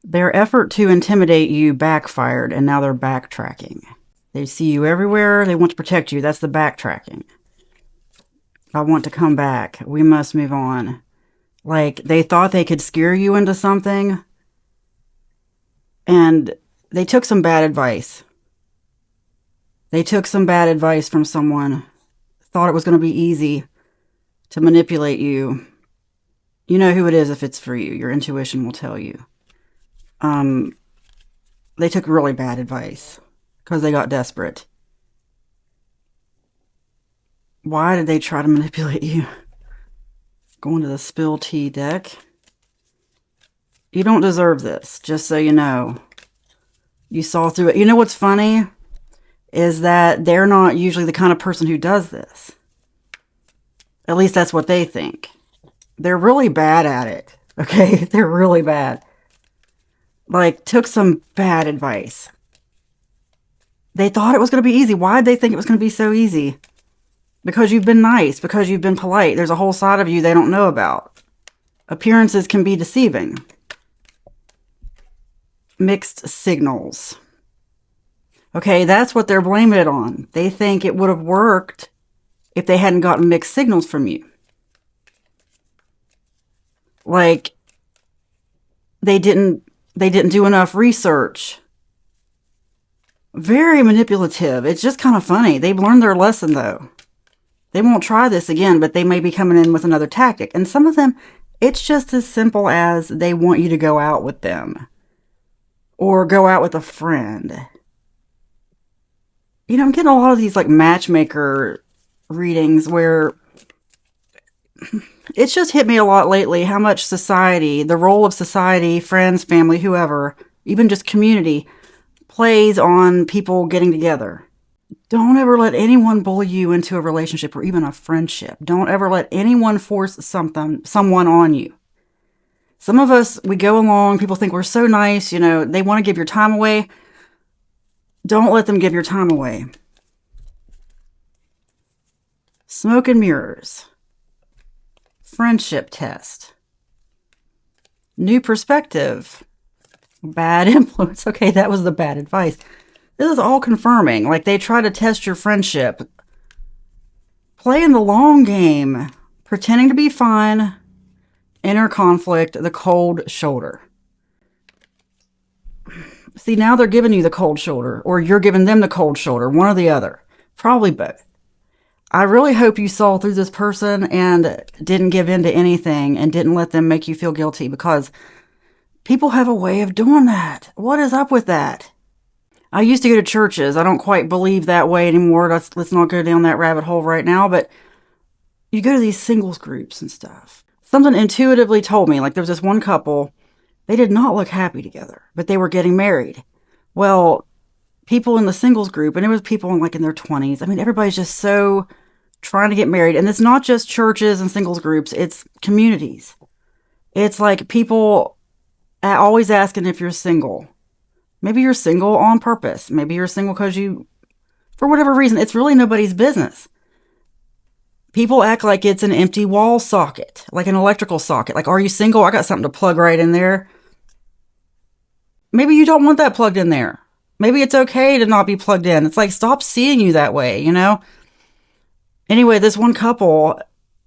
Their effort to intimidate you backfired, and now they're backtracking. They see you everywhere. They want to protect you. That's the backtracking. I want to come back. We must move on. Like, they thought they could scare you into something, and they took some bad advice. They took some bad advice from someone, thought it was going to be easy to manipulate you. You know who it is if it's for you. Your intuition will tell you. They took really bad advice because they got desperate. Why did they try to manipulate you? Going to the spill tea deck. You don't deserve this, just so you know. You saw through it. You know what's funny? Is that they're not usually the kind of person who does this. At least that's what they think. They're really bad at it. Okay? They're really bad. Like, took some bad advice. They thought it was going to be easy. Why did they think it was going to be so easy? Because you've been nice. Because you've been polite. There's a whole side of you they don't know about. Appearances can be deceiving. Mixed signals. Okay, that's what they're blaming it on. They think it would have worked if they hadn't gotten mixed signals from you. Like, they didn't do enough research. Very manipulative. It's just kind of funny. They've learned their lesson, though. They won't try this again, but they may be coming in with another tactic. And some of them, it's just as simple as they want you to go out with them. Or go out with a friend. You know, I'm getting a lot of these, like, matchmaker readings where it's just hit me a lot lately how much society, the role of society, friends, family, whoever, even just community, plays on people getting together. Don't ever let anyone bully you into a relationship or even a friendship. Don't ever let anyone force someone on you. Some of us, we go along, people think we're so nice, you know, they want to give your time away. Don't let them give your time away. Smoke and mirrors. Friendship test. New perspective. Bad influence. Okay, that was the bad advice. This is all confirming. Like, they try to test your friendship. Playing the long game. Pretending to be fine. Inner conflict. The cold shoulder. See, now they're giving you the cold shoulder. Or you're giving them the cold shoulder. One or the other. Probably both. I really hope you saw through this person and didn't give in to anything and didn't let them make you feel guilty, because people have a way of doing that. What is up with that? I used to go to churches. I don't quite believe that way anymore. Let's not go down that rabbit hole right now. But you go to these singles groups and stuff. Something intuitively told me, like, there was this one couple, they did not look happy together, but they were getting married. Well, people in the singles group, and it was people in their 20s. I mean, everybody's just so trying to get married. And it's not just churches and singles groups. It's communities. It's like people always asking if you're single. Maybe you're single on purpose. Maybe you're single because for whatever reason, it's really nobody's business. People act like it's an empty wall socket, like an electrical socket. Like, are you single? I got something to plug right in there. Maybe you don't want that plugged in there. Maybe it's okay to not be plugged in. It's like, stop seeing you that way, you know? Anyway, this one couple,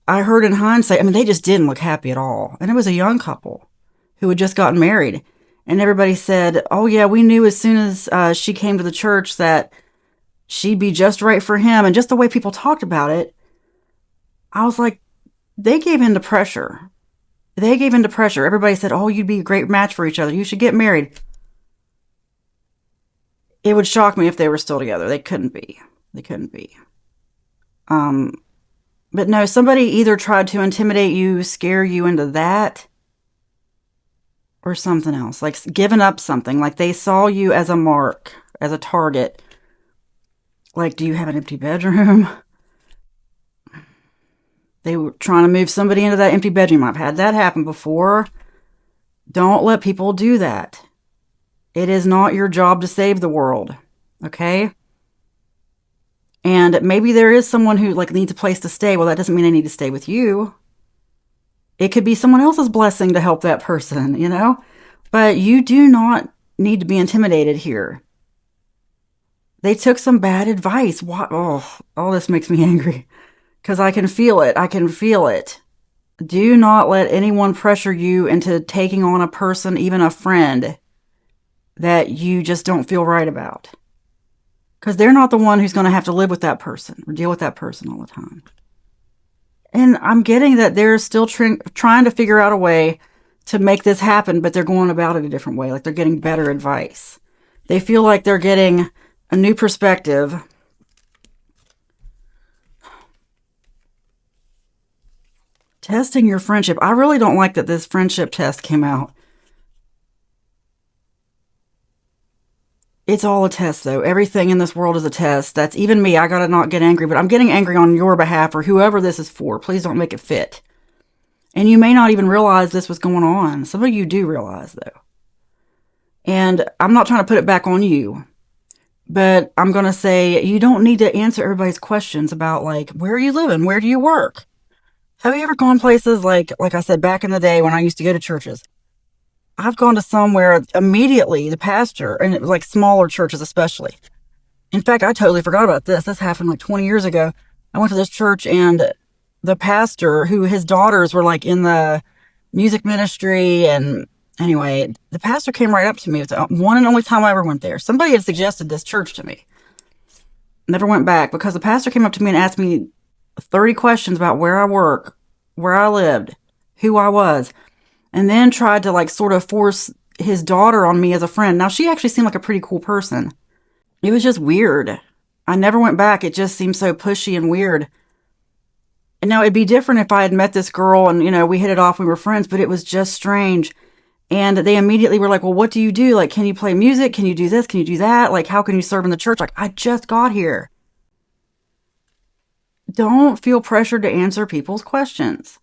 I heard in hindsight, I mean, they just didn't look happy at all. And it was a young couple who had just gotten married. And everybody said, oh yeah, we knew as soon as she came to the church that she'd be just right for him. And just the way people talked about it, I was like, they gave in to pressure. They gave in to pressure. Everybody said, oh, you'd be a great match for each other. You should get married. It would shock me if they were still together. They couldn't be. They couldn't be. But no, somebody either tried to intimidate you, scare you into that, or something else. Like, giving up something. Like, they saw you as a mark, as a target. Like, do you have an empty bedroom? They were trying to move somebody into that empty bedroom. I've had that happen before. Don't let people do that. It is not your job to save the world. Okay? And maybe there is someone who needs a place to stay. Well, that doesn't mean they need to stay with you. It could be someone else's blessing to help that person, you know? But you do not need to be intimidated here. They took some bad advice. What? Oh, all this makes me angry because I can feel it. I can feel it. Do not let anyone pressure you into taking on a person, even a friend, that you just don't feel right about. Because they're not the one who's going to have to live with that person or deal with that person all the time. And I'm getting that they're still trying to figure out a way to make this happen, but they're going about it a different way. Like they're getting better advice. They feel like they're getting a new perspective. Testing your friendship. I really don't like that this friendship test came out. It's all a test, though. Everything in this world is a test. That's even me. I gotta not get angry, but I'm getting angry on your behalf or whoever this is for. Please don't make it fit. And you may not even realize this was going on. Some of you do realize, though. And I'm not trying to put it back on you, but I'm going to say you don't need to answer everybody's questions about, like, where are you living? Where do you work? Have you ever gone places like I said, back in the day when I used to go to churches? I've gone to somewhere immediately, the pastor, and it was like smaller churches especially. In fact, I totally forgot about this. This happened like 20 years ago. I went to this church and the pastor, who his daughters were like in the music ministry, and anyway, the pastor came right up to me. It was the one and only time I ever went there. Somebody had suggested this church to me. Never went back because the pastor came up to me and asked me 30 questions about where I work, where I lived, who I was, and then tried to like sort of force his daughter on me as a friend. Now, she actually seemed like a pretty cool person. It was just weird. I never went back. It just seemed so pushy and weird. And now it'd be different if I had met this girl and, we hit it off, we were friends, but it was just strange. And they immediately were like, well, what do you do? Like, can you play music? Can you do this? Can you do that? Like, how can you serve in the church? Like, I just got here. Don't feel pressured to answer people's questions.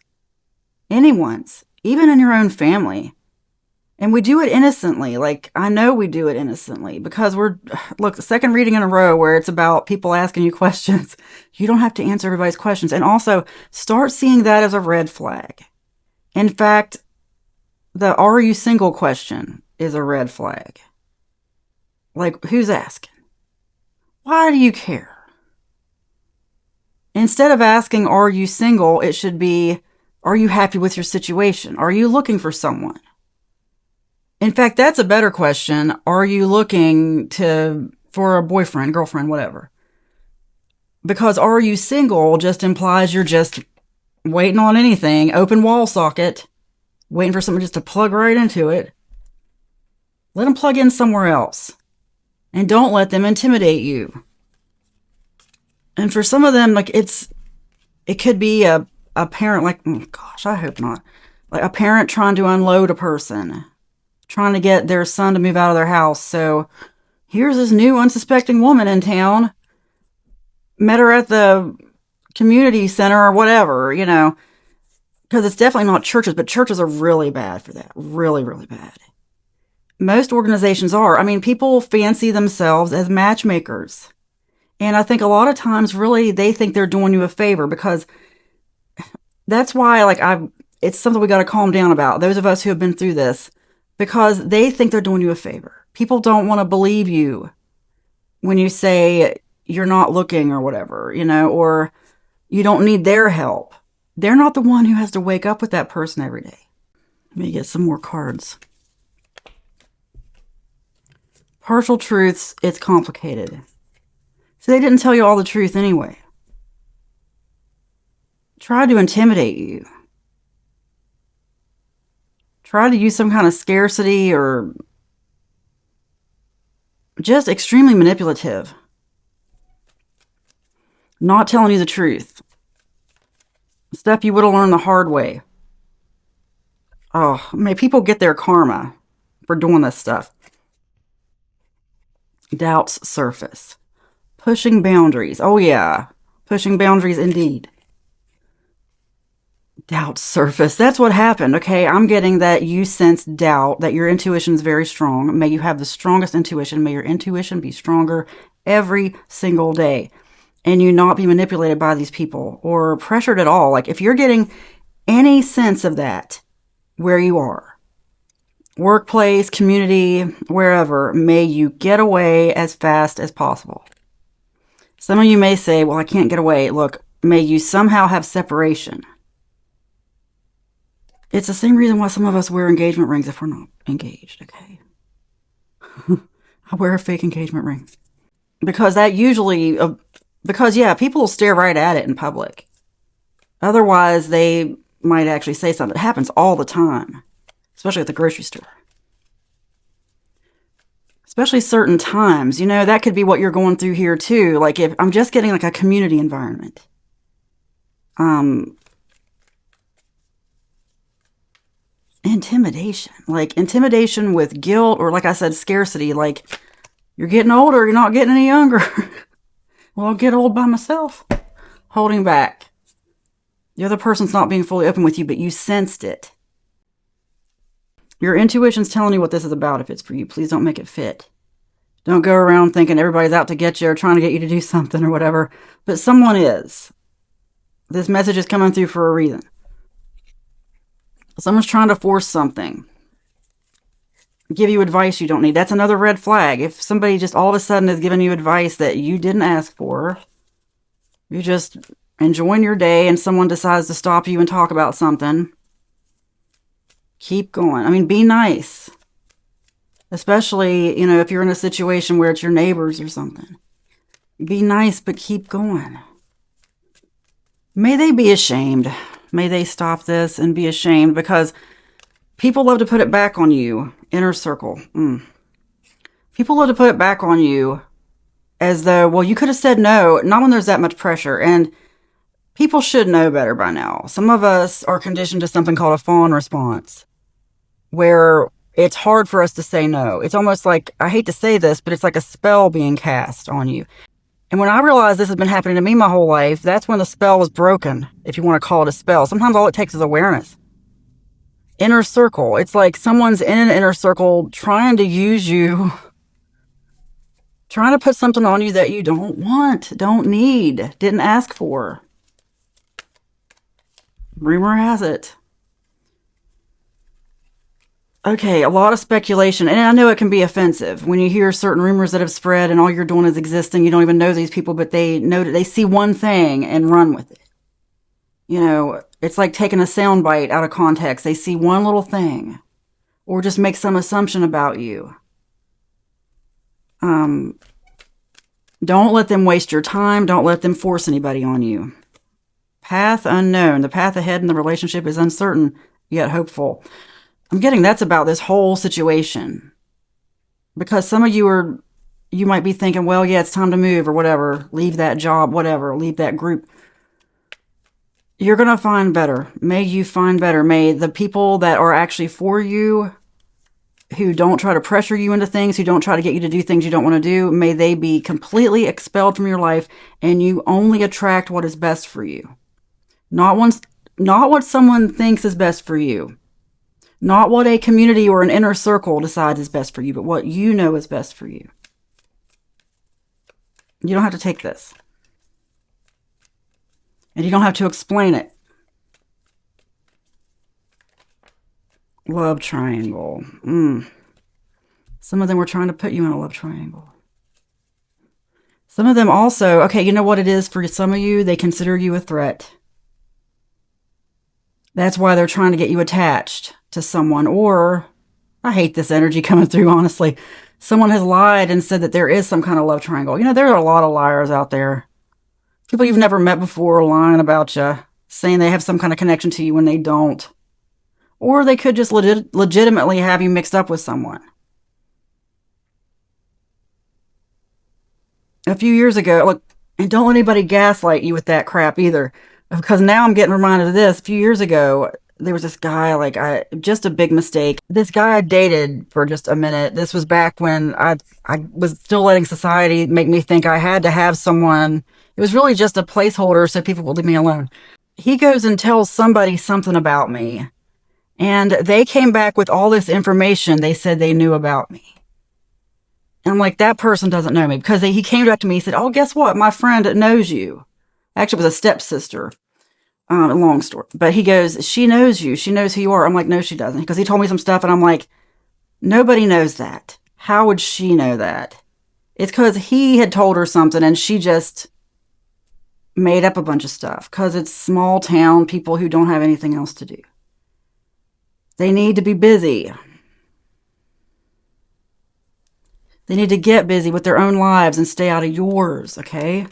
Anyone's, even in your own family. And we do it innocently. Like, I know we do it innocently because look, the second reading in a row where it's about people asking you questions. You don't have to answer everybody's questions. And also start seeing that as a red flag. In fact, the "are you single" question is a red flag. Like, who's asking? Why do you care? Instead of asking, "Are you single?" it should be, "Are you happy with your situation? Are you looking for someone?" In fact, that's a better question. Are you looking for a boyfriend, girlfriend, whatever? Because "are you single" just implies you're just waiting on anything, open wall socket, waiting for someone just to plug right into it. Let them plug in somewhere else. And don't let them intimidate you. And for some of them, like it could be a parent, like, oh gosh, I hope not. Like a parent trying to unload a person, trying to get their son to move out of their house. So here's this new unsuspecting woman in town. Met her at the community center or whatever, because it's definitely not churches, but churches are really bad for that. Really, really bad. Most organizations are. I mean, people fancy themselves as matchmakers. And I think a lot of times, really, they think they're doing you a favor because that's why, like, it's something we got to calm down about. Those of us who have been through this, because they think they're doing you a favor. People don't want to believe you when you say you're not looking or whatever, or you don't need their help. They're not the one who has to wake up with that person every day. Let me get some more cards. Partial truths, it's complicated. So they didn't tell you all the truth anyway. Try to intimidate you. Try to use some kind of scarcity or just extremely manipulative. Not telling you the truth. Stuff you would have learned the hard way. Oh, may people get their karma for doing this stuff. Doubts surface. Pushing boundaries. Oh yeah, pushing boundaries indeed. Doubt surface. That's what happened, okay? I'm getting that you sense doubt, that your intuition is very strong. May you have the strongest intuition. May your intuition be stronger every single day. And you not be manipulated by these people or pressured at all. Like, if you're getting any sense of that where you are, workplace, community, wherever, may you get away as fast as possible. Some of you may say, well, I can't get away. Look, may you somehow have separation. It's the same reason why some of us wear engagement rings if we're not engaged, okay? I wear a fake engagement ring. Because that usually, yeah, people will stare right at it in public. Otherwise, they might actually say something. It happens all the time, especially at the grocery store. Especially certain times, that could be what you're going through here too. Like if I'm just getting like a community environment. Intimidation, like intimidation with guilt, or like I said, scarcity, like you're getting older, you're not getting any younger. Well, I'll get old by myself. Holding back. The other person's not being fully open with you, but you sensed it. Your intuition's telling you what this is about if it's for you. Please don't make it fit. Don't go around thinking everybody's out to get you or trying to get you to do something or whatever. But someone is. This message is coming through for a reason. Someone's trying to force something. Give you advice you don't need. That's another red flag. If somebody just all of a sudden is giving you advice that you didn't ask for, you're just enjoying your day and someone decides to stop you and talk about something, keep going. I mean, be nice. Especially, if you're in a situation where it's your neighbors or something. Be nice, but keep going. May they be ashamed. May they stop this and be ashamed, because people love to put it back on you. Inner circle. People love to put it back on you as though, well, you could have said no, not when there's that much pressure. And people should know better by now. Some of us are conditioned to something called a fawn response, where it's hard for us to say no. It's almost like, I hate to say this, but it's like a spell being cast on you. And when I realized this has been happening to me my whole life, that's when the spell was broken, if you want to call it a spell. Sometimes all it takes is awareness. Inner circle. It's like someone's in an inner circle trying to use you, trying to put something on you that you don't want, don't need, didn't ask for. Rumor has it. Okay, a lot of speculation, and I know it can be offensive when you hear certain rumors that have spread and all you're doing is existing. You don't even know these people, but they know that they see one thing and run with it. It's like taking a soundbite out of context. They see one little thing, or just make some assumption about you. Don't let them waste your time. Don't let them force anybody on you. Path unknown. The path ahead in the relationship is uncertain, yet hopeful. I'm getting that's about this whole situation. Because some of you might be thinking, well, yeah, it's time to move or whatever. Leave that job, whatever. Leave that group. You're going to find better. May you find better. May the people that are actually for you, who don't try to pressure you into things, who don't try to get you to do things you don't want to do, may they be completely expelled from your life and you only attract what is best for you. Not what someone thinks is best for you. Not what a community or an inner circle decides is best for you, but what you know is best for you. You don't have to take this. And you don't have to explain it. Love triangle. Some of them were trying to put you in a love triangle. Some of them also, okay, you know what it is for some of you? They consider you a threat. That's why they're trying to get you attached to someone. Or, I hate this energy coming through, honestly. Someone has lied and said that there is some kind of love triangle. There are a lot of liars out there. People you've never met before lying about you, saying they have some kind of connection to you when they don't. Or they could just legitimately have you mixed up with someone. A few years ago, look, and don't let anybody gaslight you with that crap either. Because now I'm getting reminded of this. A few years ago, there was this guy, just a big mistake. This guy I dated for just a minute. This was back when I was still letting society make me think I had to have someone. It was really just a placeholder so people would leave me alone. He goes and tells somebody something about me. And they came back with all this information they said they knew about me. And I'm like, that person doesn't know me. Because he came back to me, he said, oh, guess what? My friend knows you. Actually, it was a stepsister. Long story. But he goes, she knows you. She knows who you are. I'm like, no, she doesn't. Because he told me some stuff and I'm like, Nobody knows that. How would she know that? It's because he had told her something and she just made up a bunch of stuff because it's small town people who don't have anything else to do. They need to be busy. They need to get busy with their own lives and stay out of yours, okay?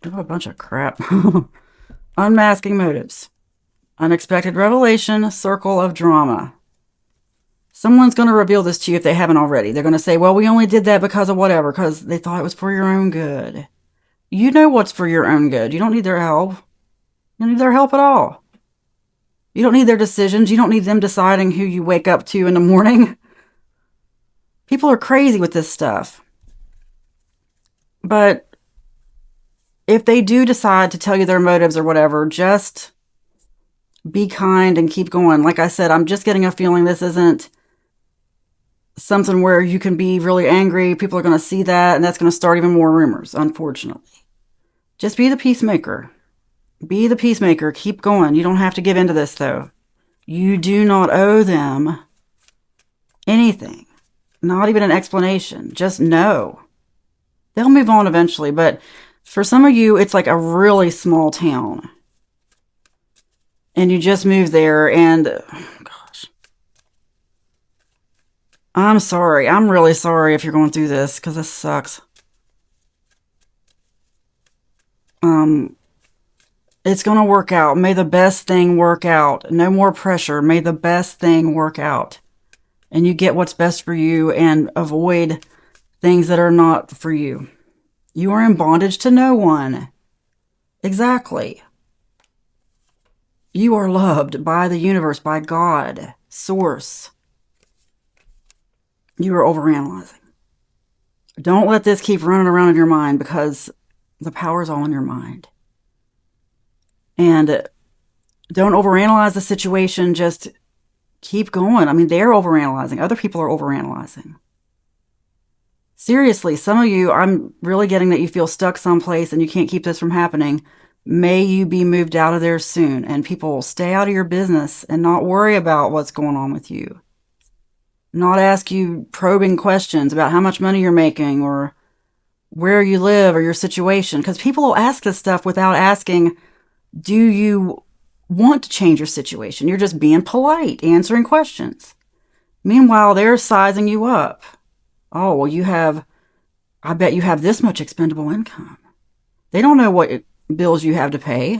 Oh, a bunch of crap. Unmasking motives. Unexpected revelation, circle of drama. Someone's going to reveal this to you if they haven't already. They're going to say, well, we only did that because of whatever, because they thought it was for your own good. You know what's for your own good. You don't need their help. You don't need their help at all. You don't need their decisions. You don't need them deciding who you wake up to in the morning. People are crazy with this stuff. But if they do decide to tell you their motives or whatever, just be kind and keep going. Like I said, I'm just getting a feeling this isn't something where you can be really angry. People are going to see that, and that's going to start even more rumors, unfortunately. Just be the peacemaker. Be the peacemaker. Keep going. You don't have to give in to this, though. You do not owe them anything. Not even an explanation. Just know. They'll move on eventually, but for some of you, it's like a really small town. And you just moved there, and gosh. I'm sorry. I'm really sorry if you're going through this, because this sucks. It's going to work out. May the best thing work out. No more pressure. May the best thing work out. And you get what's best for you and avoid things that are not for you. You are in bondage to no one. Exactly. You are loved by the universe, by God, source. You are overanalyzing. Don't let this keep running around in your mind because the power is all in your mind. And don't overanalyze the situation. Just keep going. I mean, they're overanalyzing. Other people are overanalyzing. Seriously, some of you, I'm really getting that you feel stuck someplace and you can't keep this from happening. May you be moved out of there soon and people will stay out of your business and not worry about what's going on with you. Not ask you probing questions about how much money you're making or where you live or your situation. Because people will ask this stuff without asking, do you want to change your situation? You're just being polite, answering questions. Meanwhile, they're sizing you up. Oh, well, I bet you have this much expendable income. They don't know what bills you have to pay.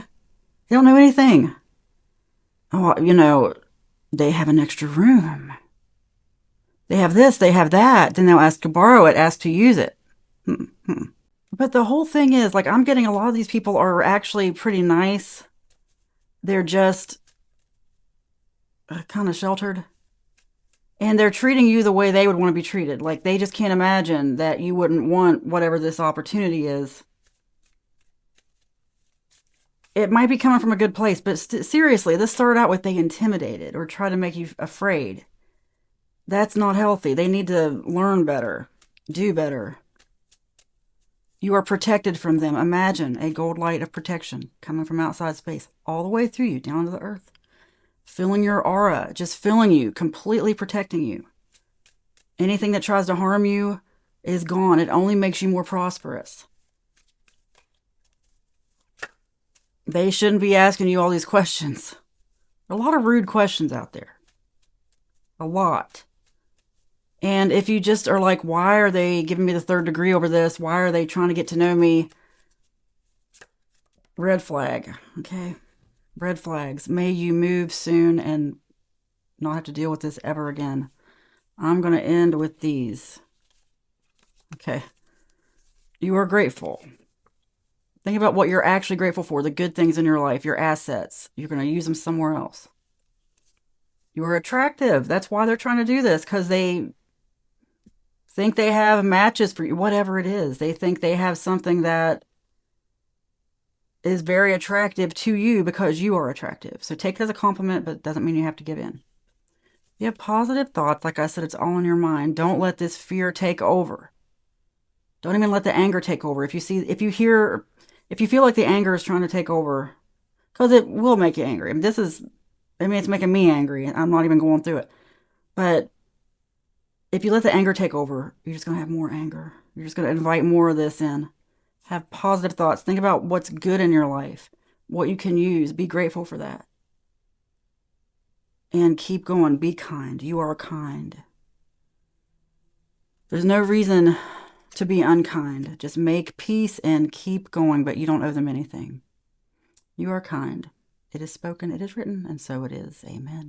They don't know anything. Oh, they have an extra room. They have this, they have that. Then they'll ask to borrow it, ask to use it. But the whole thing is, like, I'm getting a lot of these people are actually pretty nice. They're just kind of sheltered. And they're treating you the way they would want to be treated. Like, they just can't imagine that you wouldn't want whatever this opportunity is. It might be coming from a good place, but seriously, this started out with they intimidated or try to make you afraid. That's not healthy. They need to learn better, do better. You are protected from them. Imagine a gold light of protection coming from outside space all the way through you, down to the earth. Filling your aura, just filling you, completely protecting you. Anything that tries to harm you is gone. It only makes you more prosperous. They shouldn't be asking you all these questions. A lot of rude questions out there. A lot. And if you just are like, why are they giving me the third degree over this? Why are they trying to get to know me? Red flag, okay? Red flags. May you move soon and not have to deal with this ever again. I'm going to end with these. Okay. You are grateful. Think about what you're actually grateful for, the good things in your life, your assets. You're going to use them somewhere else. You are attractive. That's why they're trying to do this, because they think they have matches for you, whatever it is. They think they have something that is very attractive to you because you are attractive. So take it as a compliment, but it doesn't mean you have to give in. You have positive thoughts. Like I said, it's all in your mind. Don't let this fear take over. Don't even let the anger take over. If you feel like the anger is trying to take over, because it will make you angry. I mean, it's making me angry. I'm not even going through it. But if you let the anger take over, you're just going to have more anger. You're just going to invite more of this in. Have positive thoughts. Think about what's good in your life, what you can use. Be grateful for that. And keep going. Be kind. You are kind. There's no reason to be unkind. Just make peace and keep going, but you don't owe them anything. You are kind. It is spoken, it is written, and so it is. Amen.